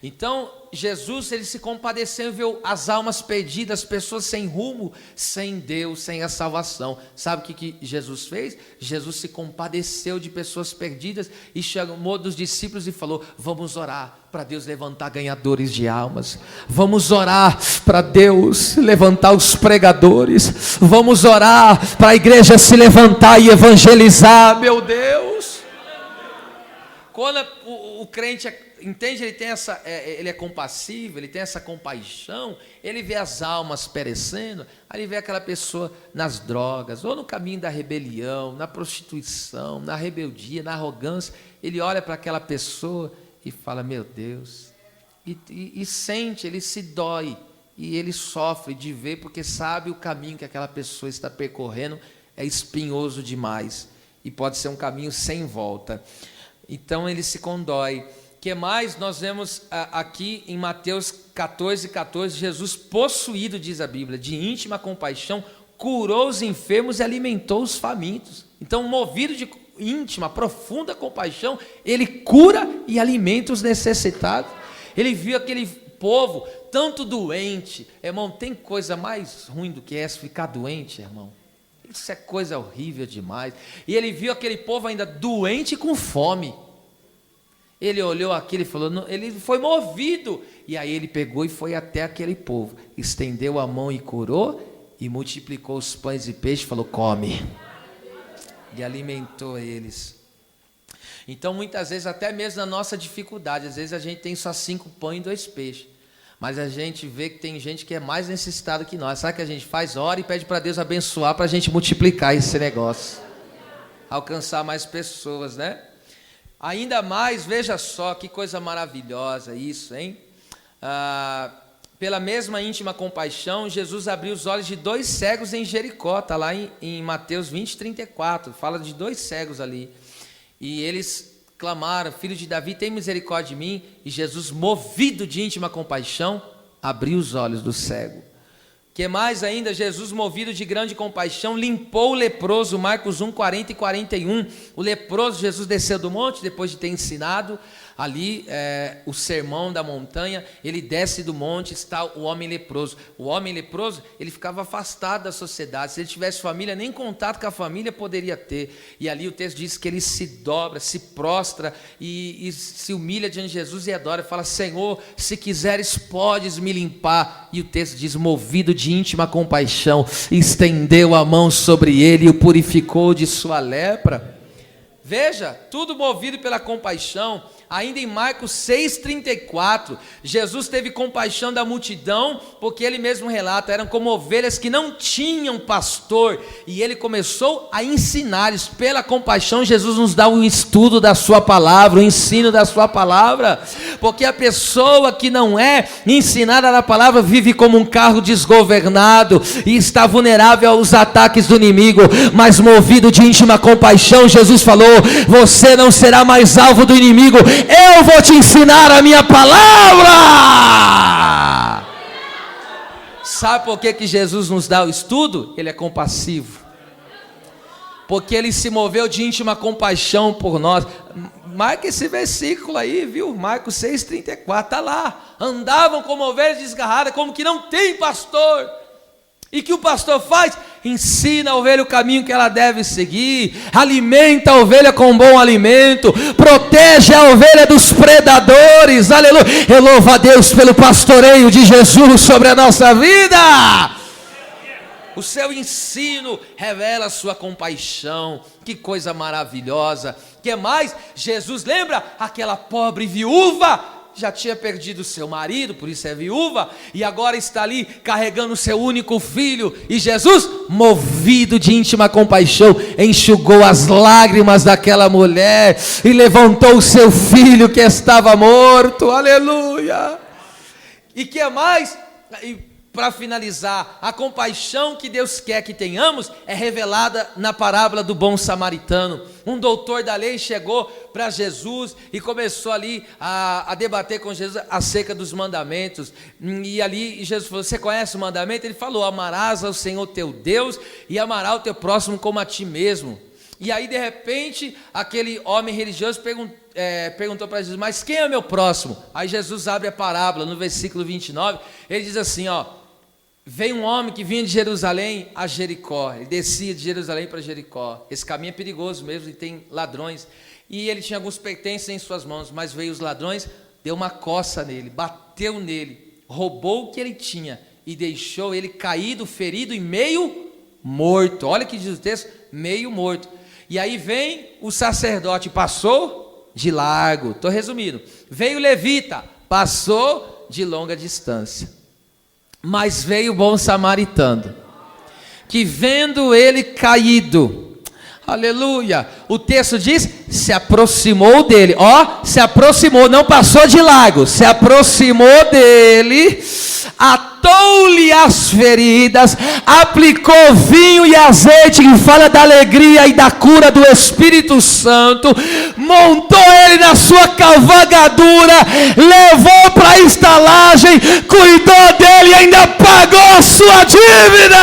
Então, Jesus, ele se compadeceu e viu as almas perdidas, pessoas sem rumo, sem Deus, sem a salvação. Sabe o que Jesus fez? Jesus se compadeceu de pessoas perdidas e chamou dos discípulos e falou: vamos orar para Deus levantar ganhadores de almas. Vamos orar para Deus levantar os pregadores. Vamos orar para a igreja se levantar e evangelizar, meu Deus. Quando o crente entende, ele é compassivo, ele tem essa compaixão, ele vê as almas perecendo, aí ele vê aquela pessoa nas drogas, ou no caminho da rebelião, na prostituição, na rebeldia, na arrogância, ele olha para aquela pessoa e fala: meu Deus, e sente, ele se dói, e ele sofre de ver, porque sabe o caminho que aquela pessoa está percorrendo é espinhoso demais, e pode ser um caminho sem volta. Então ele se condói. O que mais nós vemos aqui em Mateus 14:14, Jesus possuído, diz a Bíblia, de íntima compaixão, curou os enfermos e alimentou os famintos. Então, movido de íntima, profunda compaixão, ele cura e alimenta os necessitados. Ele viu aquele povo tanto doente. Irmão, tem coisa mais ruim do que essa, ficar doente, irmão? Isso é coisa horrível demais. E ele viu aquele povo ainda doente e com fome. Ele olhou aquilo e falou, ele foi movido. E aí ele pegou e foi até aquele povo, estendeu a mão e curou, e multiplicou os pães e peixes, falou: come. E alimentou eles. Então, muitas vezes, até mesmo na nossa dificuldade, às vezes a gente tem só 5 pães e 2 peixes. Mas a gente vê que tem gente que é mais necessitada que nós. Sabe o que a gente faz? Ora e pede para Deus abençoar, para a gente multiplicar esse negócio. Alcançar mais pessoas, né? Ainda mais, veja só, que coisa maravilhosa isso, hein? Pela mesma íntima compaixão, Jesus abriu os olhos de 2 cegos em Jericó. Está lá em Mateus 20:34. Fala de 2 cegos ali. E eles clamaram: filho de Davi, tem misericórdia de mim. E Jesus, movido de íntima compaixão, abriu os olhos do cego. Que mais ainda? Jesus, movido de grande compaixão, limpou o leproso. Marcos 1:40 e 41. O leproso, Jesus desceu do monte, depois de ter ensinado ali o sermão da montanha. Ele desce do monte, está o homem leproso. O homem leproso, ele ficava afastado da sociedade. Se ele tivesse família, nem contato com a família poderia ter. E ali o texto diz que ele se dobra, se prostra e se humilha diante de Jesus e adora. Fala: Senhor, se quiseres, podes me limpar. E o texto diz: movido de íntima compaixão, estendeu a mão sobre ele e o purificou de sua lepra. Veja, tudo movido pela compaixão. Ainda em Marcos 6:34, Jesus teve compaixão da multidão, porque ele mesmo relata, eram como ovelhas que não tinham pastor, e ele começou a ensinar-lhes. Pela compaixão, Jesus nos dá um estudo da sua palavra, um ensino da sua palavra, porque a pessoa que não é ensinada na palavra vive como um carro desgovernado e está vulnerável aos ataques do inimigo. Mas movido de íntima compaixão, Jesus falou: você não será mais alvo do inimigo, eu vou te ensinar a minha palavra. Sabe por que Jesus nos dá o estudo? Ele é compassivo, porque ele se moveu de íntima compaixão por nós. Marca esse versículo aí, viu? Marcos 6:34, está lá. Andavam como ovelhas desgarradas, como que não tem pastor. E que o pastor faz? Ensina a ovelha o caminho que ela deve seguir, alimenta a ovelha com bom alimento, protege a ovelha dos predadores. Aleluia! Eu louvo a Deus pelo pastoreio de Jesus sobre a nossa vida. O seu ensino revela a sua compaixão. Que coisa maravilhosa. Que mais? Jesus, lembra aquela pobre viúva? Já tinha perdido seu marido, por isso é viúva, e agora está ali carregando o seu único filho. E Jesus, movido de íntima compaixão, enxugou as lágrimas daquela mulher e levantou o seu filho que estava morto. Aleluia! E que mais? Para finalizar, a compaixão que Deus quer que tenhamos é revelada na parábola do bom samaritano. Um doutor da lei chegou para Jesus e começou ali a debater com Jesus acerca dos mandamentos. E ali Jesus falou: você conhece o mandamento? Ele falou: amarás ao Senhor teu Deus e amarás o teu próximo como a ti mesmo. E aí, de repente, aquele homem religioso perguntou para Jesus, mas quem é meu próximo? Aí Jesus abre a parábola no versículo 29, ele diz assim, ó, veio um homem que vinha de Jerusalém a Jericó, ele descia de Jerusalém para Jericó, esse caminho é perigoso mesmo e tem ladrões, e ele tinha alguns pertences em suas mãos, mas veio os ladrões, deu uma coça nele, bateu nele, roubou o que ele tinha e deixou ele caído, ferido e meio morto. Olha que diz o texto, meio morto. E aí vem o sacerdote, passou de largo, estou resumindo. Veio o levita, passou de longa distância. Mas veio o bom samaritano, que vendo ele caído, aleluia, o texto diz, se aproximou dele, ó, se aproximou, não passou de largo, se aproximou dele, atou-lhe as feridas, aplicou vinho e azeite, que fala da alegria e da cura do Espírito Santo, montou ele na sua cavalgadura, levou para a estalagem, cuidou dele e ainda pagou a sua dívida.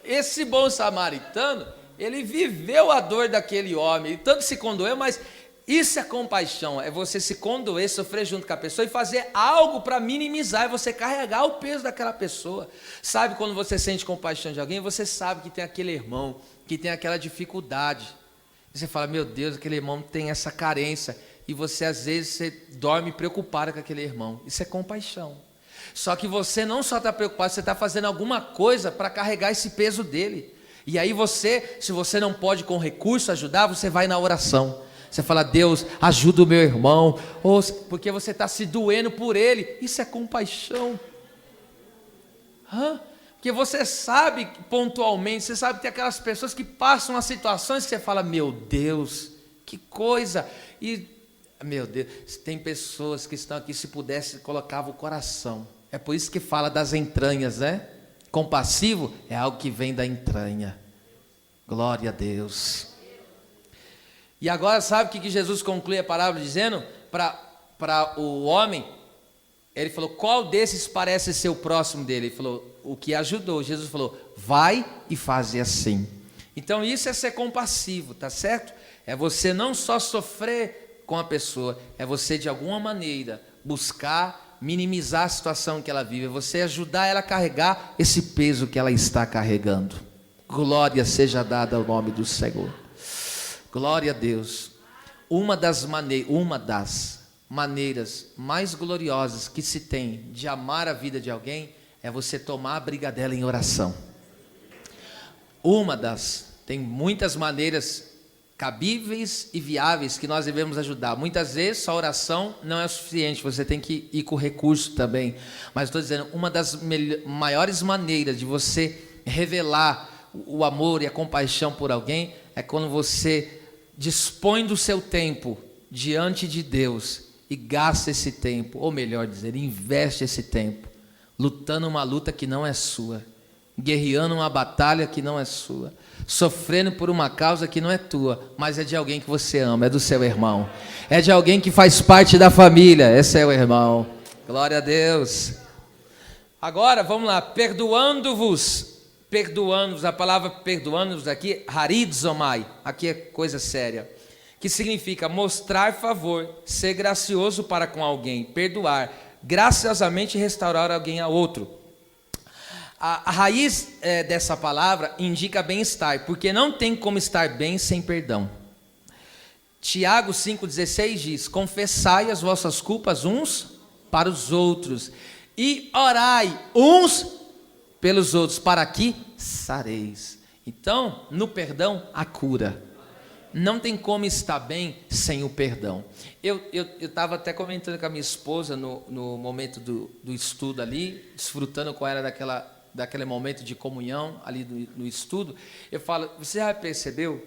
Esse bom samaritano, ele viveu a dor daquele homem, ele tanto se condoeu, mas isso é compaixão, é você se condoer, sofrer junto com a pessoa e fazer algo para minimizar, é você carregar o peso daquela pessoa. Sabe quando você sente compaixão de alguém, você sabe que tem aquele irmão, que tem aquela dificuldade. E você fala, meu Deus, aquele irmão tem essa carência, e você às vezes você dorme preocupado com aquele irmão. Isso é compaixão. Só que você não só está preocupado, você está fazendo alguma coisa para carregar esse peso dele. E aí você, se você não pode com recurso ajudar, você vai na oração. Você fala, Deus, ajuda o meu irmão, porque você está se doendo por ele. Isso é compaixão. Porque você sabe pontualmente, você sabe que tem aquelas pessoas que passam as situações que você fala, meu Deus, que coisa. E, meu Deus, tem pessoas que estão aqui, se pudesse, colocava o coração. É por isso que fala das entranhas, né? Compassivo é algo que vem da entranha. Glória a Deus. E agora sabe o que Jesus conclui a parábola dizendo? Para o homem, ele falou, qual desses parece ser o próximo dele? Ele falou, o que ajudou. Jesus falou, vai e faze assim. Então isso é ser compassivo, tá certo? É você não só sofrer com a pessoa, é você de alguma maneira buscar minimizar a situação que ela vive, é você ajudar ela a carregar esse peso que ela está carregando. Glória seja dada ao nome do Senhor. Glória a Deus. Uma das maneiras mais gloriosas que se tem de amar a vida de alguém é você tomar a briga dela em oração. Tem muitas maneiras cabíveis e viáveis que nós devemos ajudar. Muitas vezes só oração não é o suficiente, você tem que ir com recurso também. Mas estou dizendo, uma das maiores maneiras de você revelar o amor e a compaixão por alguém é quando você dispõe do seu tempo diante de Deus e gasta esse tempo, ou melhor dizer, investe esse tempo, lutando uma luta que não é sua, guerreando uma batalha que não é sua, sofrendo por uma causa que não é tua, mas é de alguém que você ama, é do seu irmão, é de alguém que faz parte da família, esse é o irmão. Glória a Deus. Agora vamos lá, perdoando-vos, a palavra perdoando-vos aqui, haridzomai, aqui é coisa séria, que significa mostrar favor, ser gracioso para com alguém, perdoar, graciosamente restaurar alguém a outro. A raiz dessa palavra indica bem-estar, porque não tem como estar bem sem perdão. Tiago 5,16 diz, confessai as vossas culpas uns para os outros, e orai uns pelos outros, para que sareis. Então, no perdão, a cura. Não tem como estar bem sem o perdão. Eu estava até comentando com a minha esposa no momento do estudo ali, desfrutando com ela daquele momento de comunhão ali no estudo. Eu falo, você já percebeu?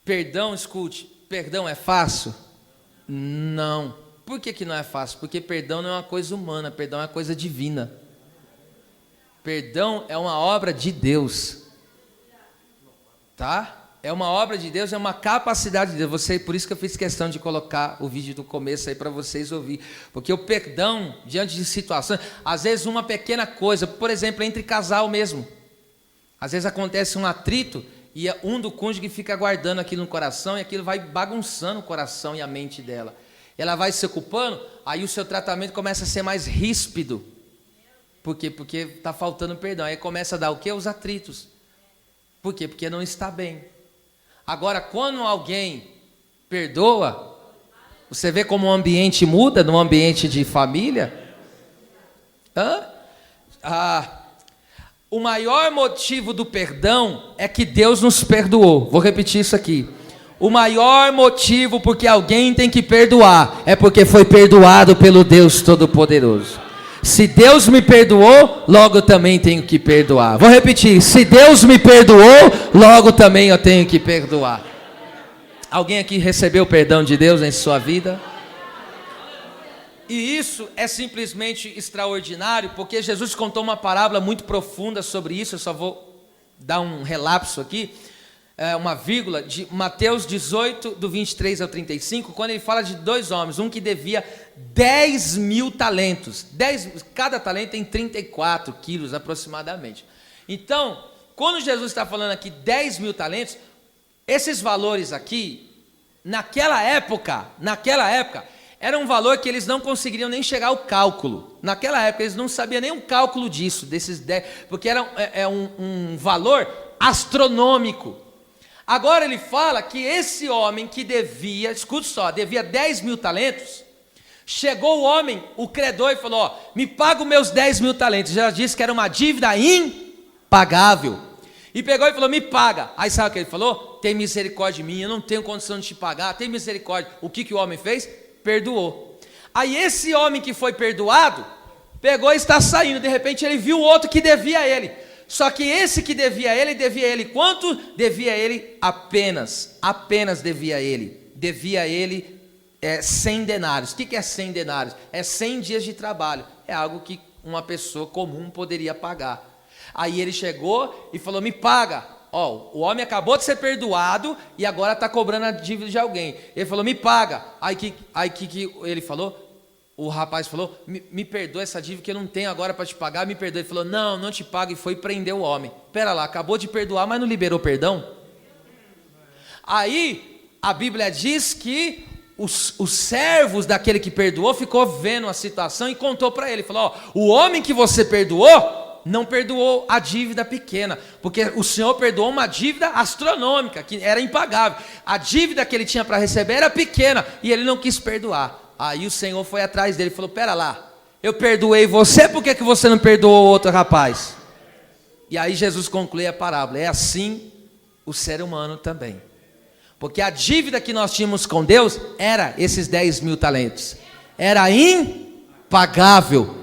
Perdão, escute, perdão é fácil? Não. Por que não é fácil? Porque perdão não é uma coisa humana, perdão é uma coisa divina. Perdão é uma obra de Deus, tá? É uma obra de Deus, é uma capacidade de Deus. Por isso que eu fiz questão de colocar o vídeo do começo aí para vocês ouvir, porque o perdão diante de situações, às vezes uma pequena coisa, por exemplo, entre casal mesmo, às vezes acontece um atrito E um do cônjuge fica guardando aquilo no coração e aquilo vai bagunçando o coração e a mente dela. Ela vai se ocupando, aí o seu tratamento começa a ser mais ríspido. Por quê? Porque está faltando perdão. Aí começa a dar o quê? Os atritos. Por quê? Porque não está bem. Agora, quando alguém perdoa, você vê como o ambiente muda num ambiente de família? O maior motivo do perdão é que Deus nos perdoou. Vou repetir isso aqui. O maior motivo porque alguém tem que perdoar é porque foi perdoado pelo Deus Todo-Poderoso. Se Deus me perdoou, logo eu também tenho que perdoar. Vou repetir. Se Deus me perdoou, logo também eu tenho que perdoar. Alguém aqui recebeu o perdão de Deus em sua vida? E isso é simplesmente extraordinário, porque Jesus contou uma parábola muito profunda sobre isso. Eu só vou dar um relapso aqui, uma vírgula, de Mateus 18, do 23 ao 35, quando ele fala de dois homens, um que devia 10 mil talentos. Cada talento tem 34 quilos aproximadamente. Então, quando Jesus está falando aqui 10 mil talentos, esses valores aqui, naquela época, era um valor que eles não conseguiriam nem chegar ao cálculo. Naquela época, eles não sabiam nem um cálculo disso, desses 10, porque era um valor astronômico. Agora ele fala que esse homem que devia, escute só, devia 10 mil talentos, chegou o homem, o credor, e falou, me paga os meus 10 mil talentos. Já disse que era uma dívida impagável. E pegou e falou, me paga. Aí sabe o que ele falou? Tem misericórdia de mim, eu não tenho condição de te pagar, tem misericórdia. O que o homem fez? Perdoou. Aí esse homem que foi perdoado, pegou e está saindo. De repente ele viu o outro que devia a ele. Só que esse que devia a ele quanto? Devia a ele apenas devia a ele. Devia a ele 100 denários. O que é 100 denários? É 100 dias de trabalho. É algo que uma pessoa comum poderia pagar. Aí ele chegou e falou, me paga. O homem acabou de ser perdoado e agora está cobrando a dívida de alguém. Ele falou, me paga. Aí que ele falou? O rapaz falou, me perdoa essa dívida que eu não tenho agora para te pagar, me perdoa. Ele falou, não te pago, e foi prender o homem. Pera lá, acabou de perdoar, mas não liberou perdão? Aí a Bíblia diz que os servos daquele que perdoou ficou vendo a situação e contou para ele. Falou, o homem que você perdoou não perdoou a dívida pequena, porque o Senhor perdoou uma dívida astronômica, que era impagável. A dívida que ele tinha para receber era pequena, e ele não quis perdoar. Aí o Senhor foi atrás dele e falou, pera lá, eu perdoei você, por que você não perdoou o outro rapaz? E aí Jesus conclui a parábola, é assim o ser humano também. Porque a dívida que nós tínhamos com Deus era esses 10 mil talentos. Era impagável.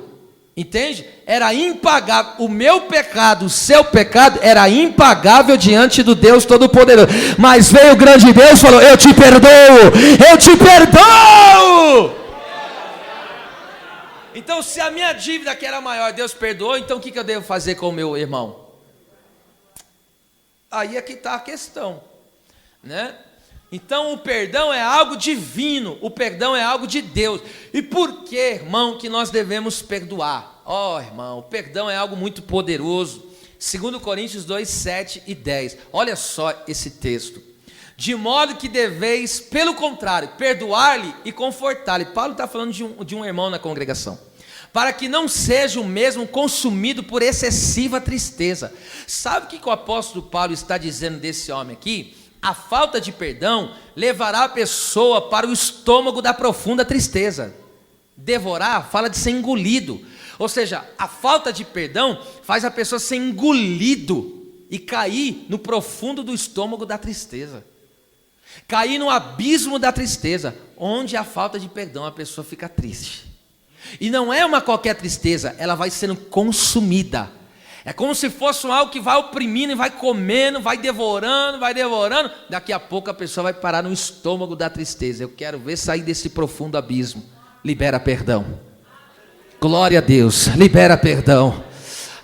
Entende? Era impagável. O meu pecado, o seu pecado era impagável diante do Deus Todo-Poderoso. Mas veio o grande Deus e falou, eu te perdoo, eu te perdoo. Então se a minha dívida que era maior, Deus perdoou, então o que eu devo fazer com o meu irmão? Aí é que está a questão, né? Então o perdão é algo divino, o perdão é algo de Deus. E por que, irmão, que nós devemos perdoar? Irmão, o perdão é algo muito poderoso. 2 Coríntios 2, 7 e 10. Olha só esse texto. De modo que deveis, pelo contrário, perdoar-lhe e confortar-lhe. Paulo está falando de um irmão na congregação. Para que não seja o mesmo consumido por excessiva tristeza. Sabe o que o apóstolo Paulo está dizendo desse homem aqui? A falta de perdão levará a pessoa para o estômago da profunda tristeza. Devorar fala de ser engolido. Ou seja, a falta de perdão faz a pessoa ser engolido e cair no profundo do estômago da tristeza. Cair no abismo da tristeza. Onde há falta de perdão, a pessoa fica triste. E não é uma qualquer tristeza, ela vai sendo consumida. É como se fosse algo que vai oprimindo e vai comendo, vai devorando. Daqui a pouco a pessoa vai parar no estômago da tristeza. Eu quero ver sair desse profundo abismo. Libera perdão. Glória a Deus. Libera perdão.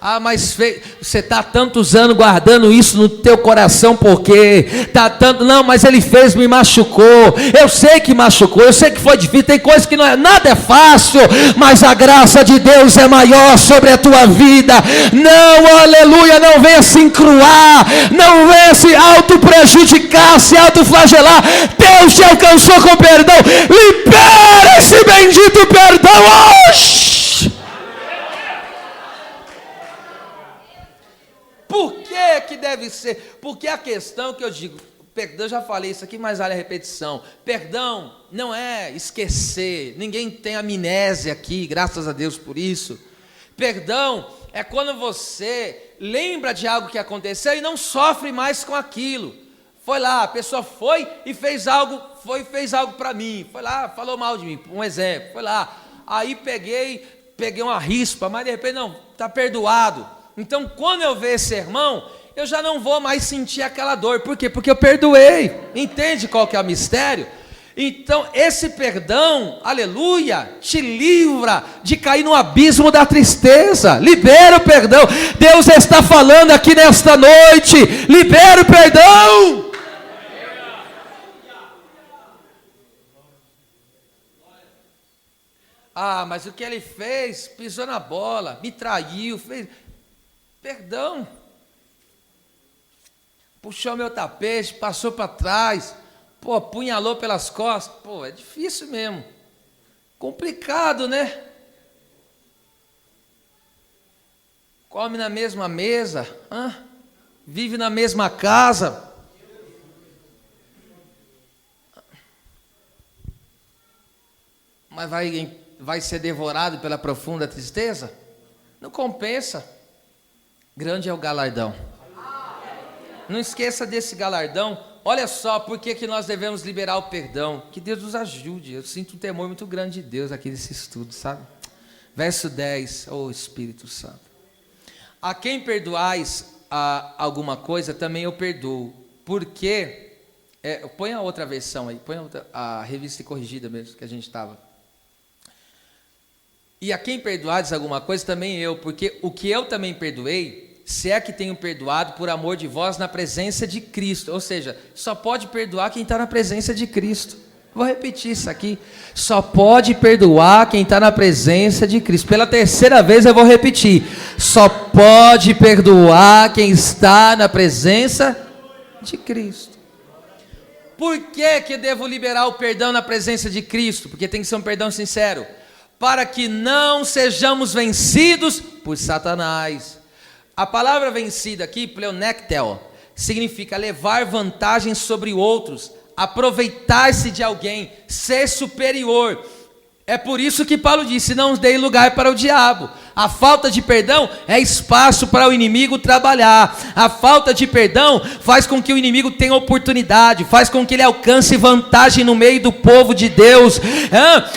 Ah, mas você está há tantos anos guardando isso no teu coração, porque tá tanto... Não, mas ele fez, me machucou. Eu sei que machucou, eu sei que foi difícil. Tem coisa que não é, nada é fácil, mas a graça de Deus é maior sobre a tua vida. Não, aleluia, não venha se encruar, não venha se auto-prejudicar, se autoflagelar. Deus te alcançou com perdão. Libera esse bendito perdão hoje. Por que deve ser? Porque a questão que eu digo, perdão, eu já falei isso aqui, mas vale a repetição. Perdão não é esquecer, ninguém tem amnésia aqui, graças a Deus por isso. Perdão é quando você lembra de algo que aconteceu e não sofre mais com aquilo. Foi lá, a pessoa foi e fez algo para mim, foi lá, falou mal de mim, um exemplo, foi lá, aí peguei uma rispa, mas de repente não, está perdoado. Então, quando eu ver esse irmão, eu já não vou mais sentir aquela dor. Por quê? Porque eu perdoei. Entende qual que é o mistério? Então, esse perdão, aleluia, te livra de cair no abismo da tristeza. Libera o perdão. Deus está falando aqui nesta noite. Libera o perdão. Ah, mas o que ele fez? Pisou na bola, me traiu, fez... Perdão, puxou meu tapete, passou para trás, pô, apunhalou pelas costas, pô, é difícil mesmo, complicado, né? Come na mesma mesa, vive na mesma casa, mas vai ser devorado pela profunda tristeza? Não compensa. Grande é o galardão. Não esqueça desse galardão. Olha só, por que nós devemos liberar o perdão? Que Deus nos ajude. Eu sinto um temor muito grande de Deus aqui nesse estudo, sabe? Verso 10, ô Espírito Santo. A quem perdoais alguma coisa, também eu perdoo. Porque, põe a outra versão aí, põe a revista corrigida mesmo, que a gente estava. E a quem perdoares alguma coisa, também eu, porque o que eu também perdoei, se é que tenho perdoado por amor de vós na presença de Cristo. Ou seja, só pode perdoar quem está na presença de Cristo. Vou repetir isso aqui. Só pode perdoar quem está na presença de Cristo. Pela terceira vez eu vou repetir. Só pode perdoar quem está na presença de Cristo. Por que devo liberar o perdão na presença de Cristo? Porque tem que ser um perdão sincero. Para que não sejamos vencidos por Satanás. A palavra vencida aqui, pleonectel, significa levar vantagem sobre outros, aproveitar-se de alguém, ser superior. É por isso que Paulo disse, não dei lugar para o diabo. A falta de perdão é espaço para o inimigo trabalhar. A falta de perdão faz com que o inimigo tenha oportunidade, faz com que ele alcance vantagem no meio do povo de Deus.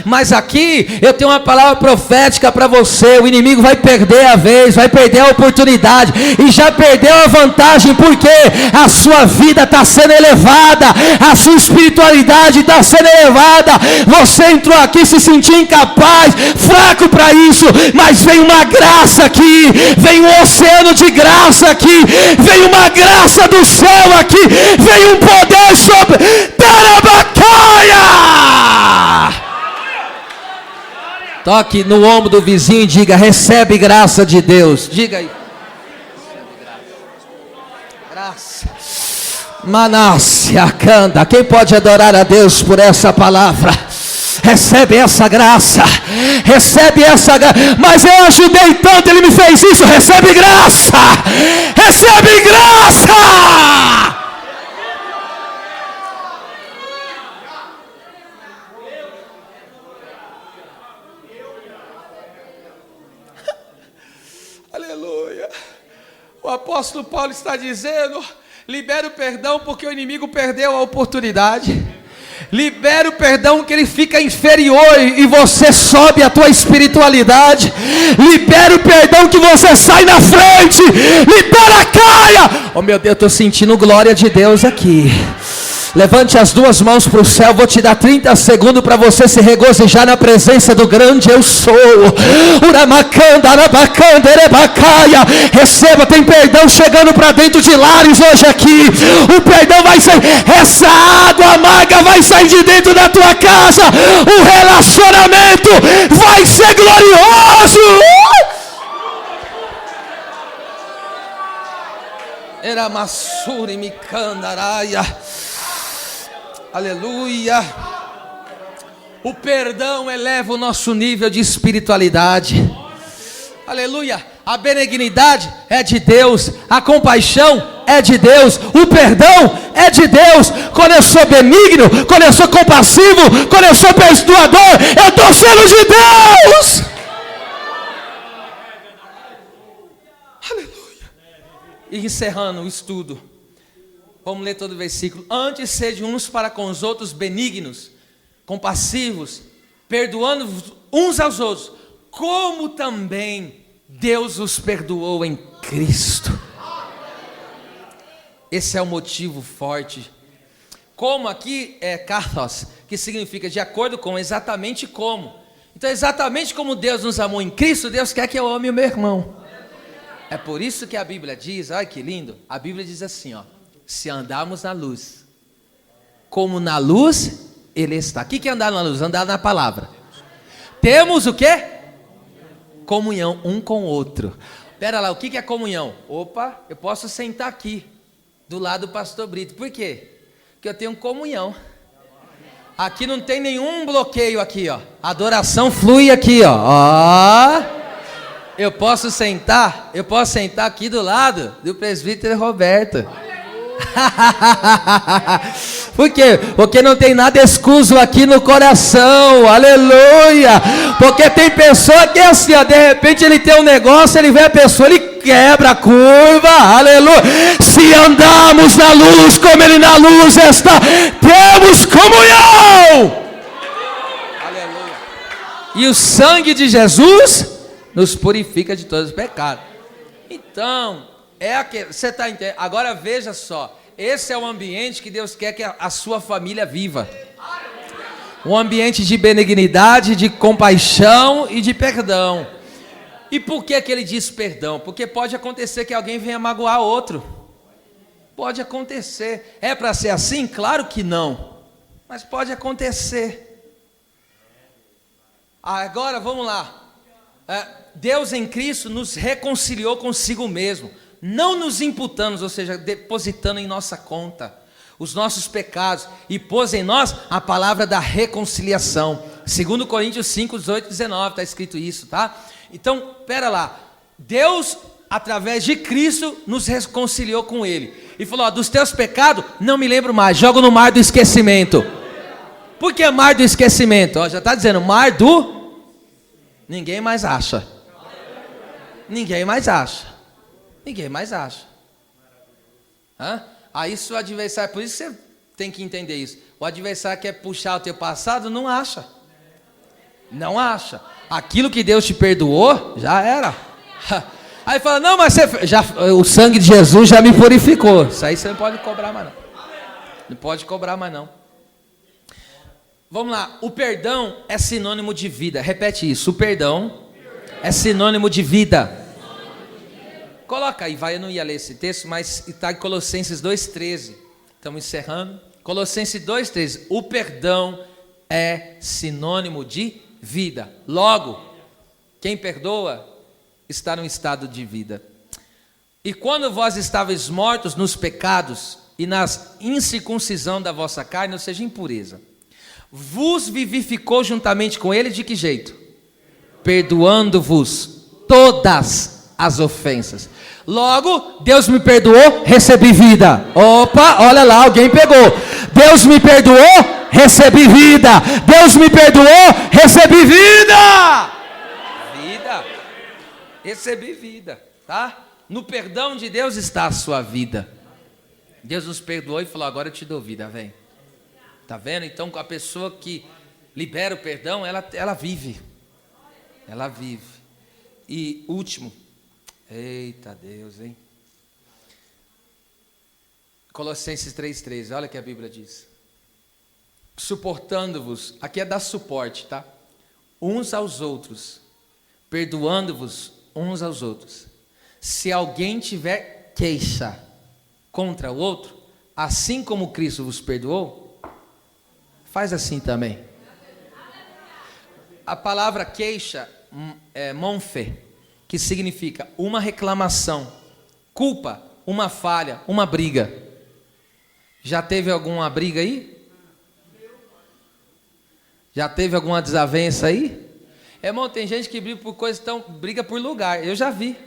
Mas aqui eu tenho uma palavra profética para você. O inimigo vai perder a vez, vai perder a oportunidade, e já perdeu a vantagem, porque a sua vida está sendo elevada, a sua espiritualidade está sendo elevada. Você entrou aqui se sentindo incapaz, fraco para isso, mas vem uma graça aqui, vem um oceano de graça aqui, vem uma graça do céu aqui, vem um poder sobre Tarabacaia. Toque no ombro do vizinho e diga, recebe graça de Deus. Diga aí. Graça. Manácia canta. Quem pode adorar a Deus por essa palavra? Recebe essa graça, recebe essa graça. Mas eu ajudei tanto, ele me fez isso. Recebe graça, recebe graça. Aleluia. O apóstolo Paulo está dizendo, libera o perdão porque o inimigo perdeu a oportunidade. Libera o perdão que ele fica inferior e você sobe a tua espiritualidade. Libera o perdão que você sai na frente. Libera, caia. Oh meu Deus, eu estou sentindo glória de Deus aqui. Levante as duas mãos para o céu. Vou te dar 30 segundos para você se regozijar na presença do grande eu sou. Receba, tem perdão chegando para dentro de lares hoje aqui. O perdão vai sair. Essa água amarga vai sair de dentro da tua casa. O relacionamento vai ser glorioso. Era Massuri Mikandaraia. Aleluia. O perdão eleva o nosso nível de espiritualidade. Aleluia. A benignidade é de Deus. A compaixão é de Deus. O perdão é de Deus. Quando eu sou benigno, quando eu sou compassivo, quando eu sou perdoador, eu estou sendo de Deus. Aleluia. E encerrando o estudo, vamos ler todo o versículo. Antes sede uns para com os outros benignos, compassivos, perdoando uns aos outros, como também Deus os perdoou em Cristo. Esse é o motivo forte. Como aqui é karos, que significa de acordo com, exatamente como. Então exatamente como Deus nos amou em Cristo, Deus quer que eu ame o meu irmão. É por isso que a Bíblia diz, olha que lindo, a Bíblia diz assim, ó: se andarmos na luz, como na luz Ele está. O que é andar na luz? Andar na palavra. Temos o quê? Comunhão um com o outro. Pera lá, o que é comunhão? Opa, eu posso sentar aqui, do lado do pastor Brito. Por quê? Porque eu tenho comunhão. Aqui não tem nenhum bloqueio aqui, ó. A adoração flui aqui, ó. Eu posso sentar aqui do lado do presbítero Roberto. Por quê? Porque não tem nada escuso aqui no coração. Aleluia. Porque tem pessoa que é assim, ó, de repente ele tem um negócio, ele vê a pessoa, ele quebra a curva. Aleluia. Se andarmos na luz como Ele na luz está, temos comunhão. Aleluia. E o sangue de Jesus nos purifica de todos os pecados. Então, você está entendendo? Agora veja só, esse é o ambiente que Deus quer que a sua família viva. Um ambiente de benignidade, de compaixão e de perdão. E por que Ele diz perdão? Porque pode acontecer que alguém venha magoar outro. Pode acontecer. É para ser assim? Claro que não. Mas pode acontecer. Agora vamos lá. Deus em Cristo nos reconciliou consigo mesmo, não nos imputando, ou seja, depositando em nossa conta os nossos pecados, e pôs em nós a palavra da reconciliação. 2 Coríntios 5, 18 e 19, está escrito isso, tá? Então, pera lá, Deus, através de Cristo, nos reconciliou com Ele, e falou, ó, dos teus pecados, não me lembro mais, jogo no mar do esquecimento. Por que mar do esquecimento? Ó, já está dizendo, mar do... Ninguém mais acha. Ninguém mais acha. Ninguém mais acha. Aí se o adversário, por isso você tem que entender isso. O adversário quer puxar o teu passado, não acha. Não acha. Aquilo que Deus te perdoou, já era. Aí fala, não, mas o sangue de Jesus já me purificou. Isso aí você não pode cobrar mais não. Não pode cobrar mais não. Vamos lá, o perdão é sinônimo de vida. Repete isso, o perdão é sinônimo de vida. Coloca aí, eu não ia ler esse texto, mas está em Colossenses 2,13. Estamos encerrando. Colossenses 2,13. O perdão é sinônimo de vida. Logo, quem perdoa está num estado de vida. E quando vós estáveis mortos nos pecados e na incircuncisão da vossa carne, ou seja, impureza, vos vivificou juntamente com Ele, de que jeito? Perdoando-vos todas as ofensas. Logo, Deus me perdoou, recebi vida. Opa, olha lá, alguém pegou. Deus me perdoou, recebi vida. Deus me perdoou, recebi vida. Vida. Recebi vida, tá? No perdão de Deus está a sua vida. Deus nos perdoou e falou, agora eu te dou vida, vem. Tá vendo? Então, a pessoa que libera o perdão, ela vive. Ela vive. E último. Eita Deus, hein? Colossenses 3,13, olha o que a Bíblia diz. Suportando-vos, aqui é dar suporte, tá? Uns aos outros, perdoando-vos uns aos outros. Se alguém tiver queixa contra o outro, assim como Cristo vos perdoou, faz assim também. A palavra queixa é monfe, que significa uma reclamação, culpa, uma falha, uma briga. Já teve alguma briga aí? Já teve alguma desavença aí? Irmão, tem gente que briga por coisas tão... briga por lugar. Eu já vi.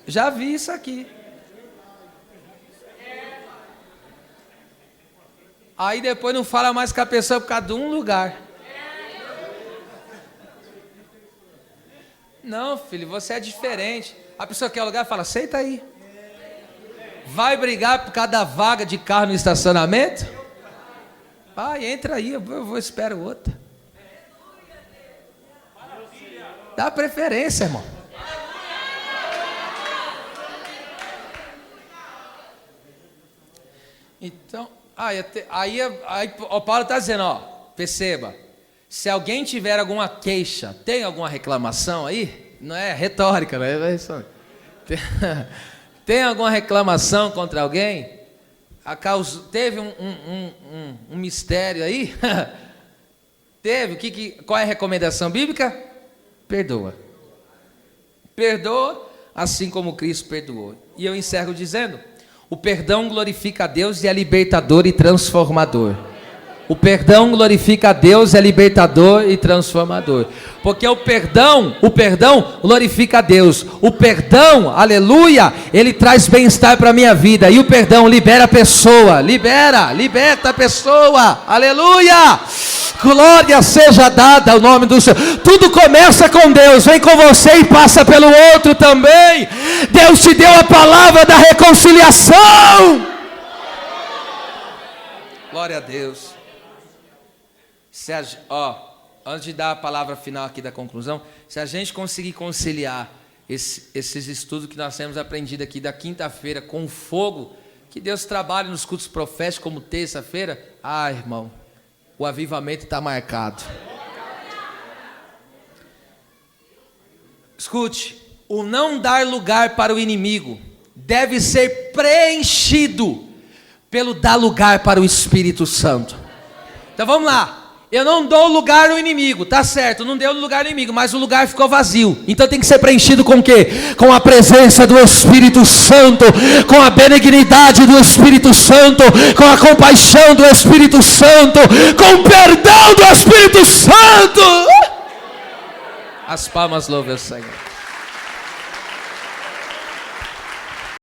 Já vi isso aqui. Aí depois não fala mais com a pessoa por causa de um lugar. Não, filho, você é diferente. A pessoa quer o lugar e fala, senta aí. Vai brigar por causa da vaga de carro no estacionamento? Vai, entra aí, eu vou espero outra. Dá preferência, irmão. Então, aí o Paulo está dizendo, ó, perceba, se alguém tiver alguma queixa, tem alguma reclamação aí? Não é retórica, né? Tem alguma reclamação contra alguém? Teve um mistério aí? Teve? Qual é a recomendação bíblica? Perdoa. Perdoa, assim como Cristo perdoou. E eu encerro dizendo, o perdão glorifica a Deus e é libertador e transformador. O perdão glorifica a Deus, é libertador e transformador. Porque o perdão glorifica a Deus. O perdão, aleluia, ele traz bem-estar para a minha vida. E o perdão libera a pessoa, liberta a pessoa, aleluia. Glória seja dada ao nome do Senhor. Tudo começa com Deus, vem com você e passa pelo outro também. Deus te deu a palavra da reconciliação. Glória a Deus. Antes de dar a palavra final aqui da conclusão, se a gente conseguir conciliar esses estudos que nós temos aprendido aqui da quinta-feira com o fogo, que Deus trabalhe nos cultos proféticos como terça-feira, irmão, o avivamento está marcado. Escute, o não dar lugar para o inimigo deve ser preenchido pelo dar lugar para o Espírito Santo. Então vamos lá. Eu não dou lugar ao inimigo, tá certo, não deu lugar ao inimigo, mas o lugar ficou vazio. Então tem que ser preenchido com o quê? Com a presença do Espírito Santo, com a benignidade do Espírito Santo, com a compaixão do Espírito Santo, com o perdão do Espírito Santo. As palmas louvem o Senhor.